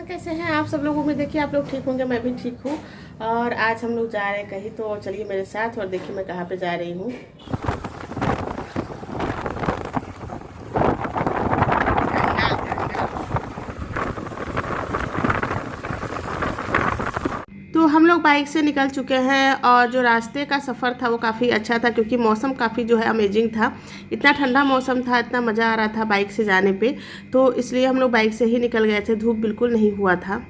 कैसे हैं आप सब लोग। उम्मीद देखिए आप लोग ठीक होंगे, मैं भी ठीक हूँ। और आज हम लोग जा रहे हैं कहीं, तो चलिए मेरे साथ और देखिए मैं कहाँ पे जा रही हूँ। तो हम लोग बाइक से निकल चुके हैं और जो रास्ते का सफ़र था वो काफ़ी अच्छा था, क्योंकि मौसम काफ़ी जो है अमेजिंग था। इतना ठंडा मौसम था, इतना मज़ा आ रहा था बाइक से जाने पे, तो इसलिए हम लोग बाइक से ही निकल गए थे। धूप बिल्कुल नहीं हुआ था।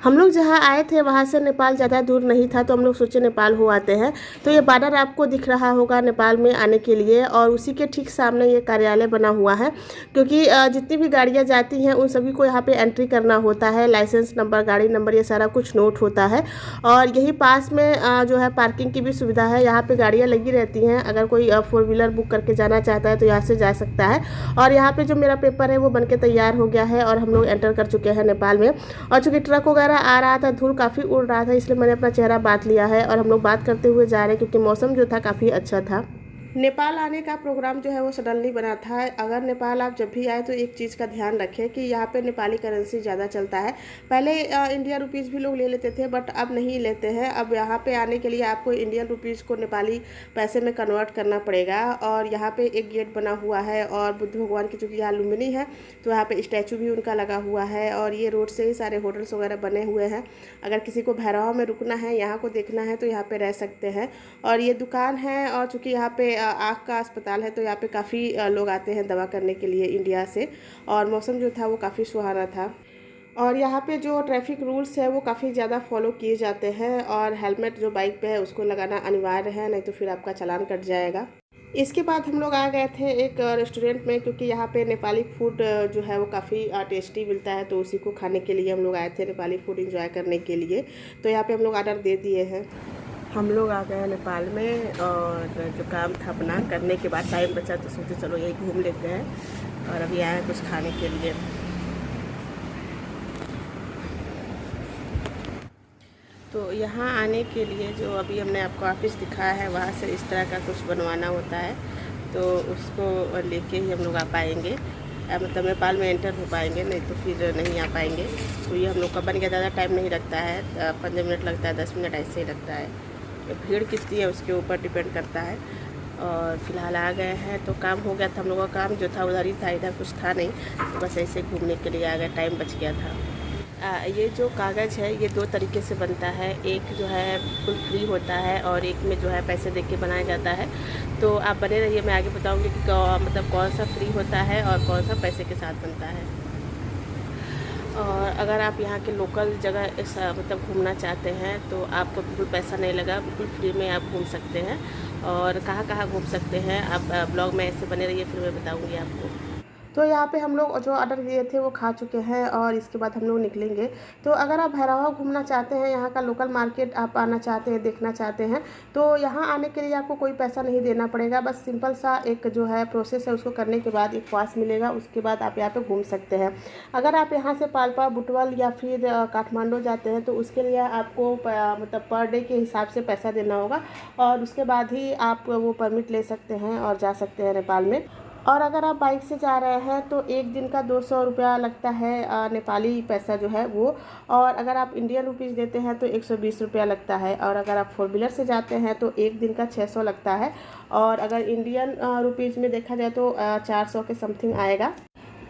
हम लोग जहाँ आए थे वहाँ से नेपाल ज़्यादा दूर नहीं था, तो हम लोग सोचे नेपाल हो आते हैं। तो ये बॉर्डर आपको दिख रहा होगा नेपाल में आने के लिए, और उसी के ठीक सामने ये कार्यालय बना हुआ है। क्योंकि जितनी भी गाड़ियाँ जाती हैं उन सभी को यहाँ पे एंट्री करना होता है। लाइसेंस नंबर, गाड़ी नंबर, ये सारा कुछ नोट होता है। और यही पास में जो है पार्किंग की भी सुविधा है। यहाँ पे गाड़ियाँ लगी रहती हैं। अगर कोई 4 व्हीलर बुक करके जाना चाहता है तो यहाँ से जा सकता है। और यहाँ पे जो मेरा पेपर है वो बनके तैयार हो गया है और हम लोग एंटर कर चुके हैं नेपाल में। और चूँकि ट्रक वगैरह आ रहा था, धूल काफ़ी उड़ रहा था, इसलिए मैंने अपना चेहरा बांध लिया है और हम लोग बात करते हुए जा रहे हैं, क्योंकि मौसम जो था काफ़ी अच्छा था। नेपाल आने का प्रोग्राम जो है वो सडनली बना था। अगर नेपाल आप जब भी आए तो एक चीज़ का ध्यान रखें कि यहाँ पे नेपाली करेंसी ज़्यादा चलता है। पहले इंडिया रुपीज़ भी लोग ले लेते थे, बट अब नहीं लेते हैं। अब यहाँ पे आने के लिए आपको इंडियन रुपीज़ को नेपाली पैसे में कन्वर्ट करना पड़ेगा। और यहाँ पे एक गेट बना हुआ है, और बुद्ध भगवान की चूँकि यहाँ लुम्बिनी है तो यहाँ पे स्टैचू भी उनका लगा हुआ है। और ये रोड से ही सारे होटल्स वगैरह बने हुए हैं। अगर किसी को भैरवा में रुकना है, यहाँ को देखना है, तो यहाँ पे रह सकते हैं। और ये दुकान है, और चूँकि यहाँ पे आँख का अस्पताल है, तो यहाँ पे काफ़ी लोग आते हैं दवा करने के लिए इंडिया से। और मौसम जो था वो काफ़ी सुहाना था। और यहाँ पे जो ट्रैफिक रूल्स है वो काफ़ी ज़्यादा फॉलो किए जाते हैं। और हेलमेट जो बाइक पे है उसको लगाना अनिवार्य है, नहीं तो फिर आपका चालान कट जाएगा। इसके बाद हम लोग आ गए थे एक रेस्टोरेंट में, क्योंकि यहाँ पे नेपाली फूड जो है वो काफ़ी टेस्टी मिलता है, तो उसी को खाने के लिए हम लोग आए थे, नेपाली फूड एंजॉय करने के लिए। तो यहाँ पे हम लोग ऑर्डर दे दिए हैं। हम लोग आ गए नेपाल में, और जो काम था अपना करने के बाद टाइम बचा तो सोचे चलो यही घूम लेते हैं। और अभी आए हैं कुछ खाने के लिए। तो यहाँ आने के लिए जो अभी हमने आपको ऑफिस दिखाया है, वहाँ से इस तरह का कुछ बनवाना होता है, तो उसको लेके ही हम लोग आ पाएंगे। मतलब नेपाल में एंटर हो पाएंगे, नहीं तो फिर नहीं आ पाएंगे। तो ये हम लोग का बन गया। ज़्यादा टाइम नहीं लगता है, 15 मिनट लगता है, 10 मिनट ऐसे ही लगता है। तो भीड़ कितनी है उसके ऊपर डिपेंड करता है। और फिलहाल आ गए हैं, तो काम हो गया था। हम लोगों का काम जो था उधर ही था, इधर कुछ था नहीं, तो बस ऐसे घूमने के लिए आ गए, टाइम बच गया था। ये जो कागज़ है ये 2 तरीके से बनता है। एक जो है बिल्कुल फ्री होता है, और एक में जो है पैसे दे के बनाया जाता है। तो आप बने रहिए, मैं आगे बताऊंगी कि मतलब कौन सा फ्री होता है और कौन सा पैसे के साथ बनता है। और अगर आप यहाँ के लोकल जगह ऐसा मतलब घूमना चाहते हैं तो आपको बिल्कुल पैसा नहीं लगा, बिल्कुल फ्री में आप घूम सकते हैं। और कहाँ कहाँ घूम सकते हैं आप ब्लॉग में ऐसे बने रहिए, फिर मैं बताऊँगी आपको। तो यहाँ पे हम लोग जो ऑर्डर दिए थे वो खा चुके हैं, और इसके बाद हम लोग निकलेंगे। तो अगर आप भैरवा घूमना चाहते हैं, यहाँ का लोकल मार्केट आप आना चाहते हैं, देखना चाहते हैं, तो यहाँ आने के लिए आपको कोई पैसा नहीं देना पड़ेगा। बस सिंपल सा एक जो है प्रोसेस है, उसको करने के बाद एक पास मिलेगा, उसके बाद आप यहाँ पे घूम सकते हैं। अगर आप यहाँ से पाल्पा, बुटवल या फिर काठमांडू जाते हैं तो उसके लिए आपको मतलब पर डे के हिसाब से पैसा देना होगा, और उसके बाद ही आप वो परमिट ले सकते हैं और जा सकते हैं नेपाल में। और अगर आप बाइक से जा रहे हैं तो एक दिन का 200 रुपया लगता है, नेपाली पैसा जो है वो। और अगर आप इंडियन रुपीज़ देते हैं तो 120 रुपया लगता है। और अगर आप 4 व्हीलर से जाते हैं तो एक दिन का 600 लगता है। और अगर इंडियन रुपीज़ में देखा जाए तो 400 के समथिंग आएगा।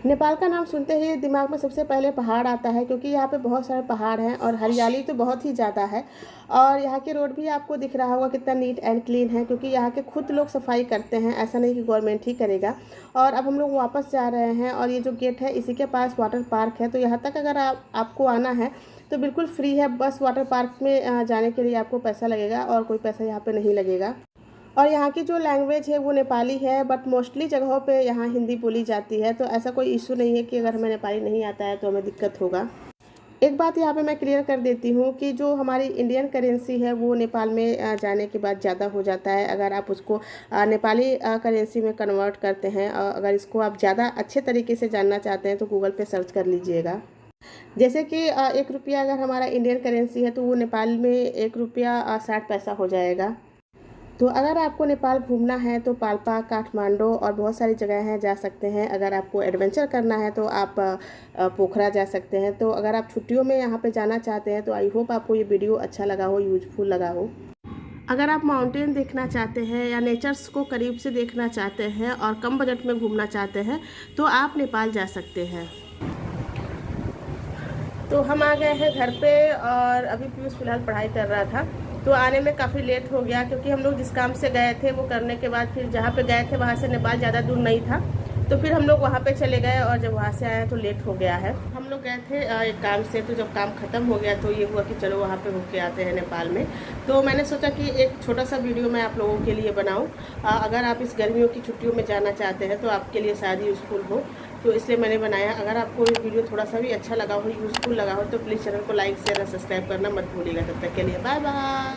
नेपाल का नाम सुनते ही दिमाग में सबसे पहले पहाड़ आता है, क्योंकि यहाँ पे बहुत सारे पहाड़ हैं और हरियाली तो बहुत ही ज़्यादा है। और यहाँ के रोड भी आपको दिख रहा होगा कितना नीट एंड क्लीन है, क्योंकि यहाँ के खुद लोग सफाई करते हैं, ऐसा नहीं कि गवर्नमेंट ही करेगा। और अब हम लोग वापस जा रहे हैं, और ये जो गेट है इसी के पास वाटर पार्क है। तो यहाँ तक अगर आपको आना है तो बिल्कुल फ्री है। बस वाटर पार्क में जाने के लिए आपको पैसा लगेगा, और कोई पैसा यहाँ पर नहीं लगेगा। और यहाँ की जो लैंग्वेज है वो नेपाली है, बट मोस्टली जगहों पे यहाँ हिंदी बोली जाती है। तो ऐसा कोई इशू नहीं है कि अगर हमें नेपाली नहीं आता है तो हमें दिक्कत होगा। एक बात यहाँ पे मैं क्लियर कर देती हूँ कि जो हमारी इंडियन करेंसी है वो नेपाल में जाने के बाद ज़्यादा हो जाता है, अगर आप उसको नेपाली करेंसी में कन्वर्ट करते हैं। अगर इसको आप ज़्यादा अच्छे तरीके से जानना चाहते हैं तो गूगल पे सर्च कर लीजिएगा। जैसे कि 1 रुपया अगर हमारा इंडियन करेंसी है तो वो नेपाल में 1 रुपया 60 पैसा हो जाएगा। तो अगर आपको नेपाल घूमना है तो पाल्पा, काठमांडू और बहुत सारी जगह हैं, जा सकते हैं। अगर आपको एडवेंचर करना है तो आप पोखरा जा सकते हैं। तो अगर आप छुट्टियों में यहाँ पे जाना चाहते हैं तो आई होप आपको ये वीडियो अच्छा लगा हो, यूजफुल लगा हो। अगर आप माउंटेन देखना चाहते हैं या नेचर्स को करीब से देखना चाहते हैं और कम बजट में घूमना चाहते हैं तो आप नेपाल जा सकते हैं। तो हम आ गए हैं घर पे और अभी पीयूष फिलहाल पढ़ाई कर रहा था, तो आने में काफ़ी लेट हो गया क्योंकि हम लोग जिस काम से गए थे वो करने के बाद फिर जहाँ पे गए थे वहाँ से नेपाल ज़्यादा दूर नहीं था, तो फिर हम लोग वहाँ पे चले गए और जब वहाँ से आए तो लेट हो गया है। हम लोग गए थे एक काम से, तो जब काम ख़त्म हो गया तो ये हुआ कि चलो वहाँ पे होके आते हैं नेपाल में। तो मैंने सोचा कि एक छोटा सा वीडियो मैं आप लोगों के लिए बनाऊँ। अगर आप इस गर्मियों की छुट्टियों में जाना चाहते हैं तो आपके लिए शायद यूज़फुल हो, तो इसलिए मैंने बनाया। अगर आपको ये वीडियो थोड़ा सा भी अच्छा लगा हो, यूज़फुल लगा हो, तो प्लीज़ चैनल को लाइक शेयर और सब्सक्राइब करना मत भूलिएगा। तब तक के लिए बाय बाय।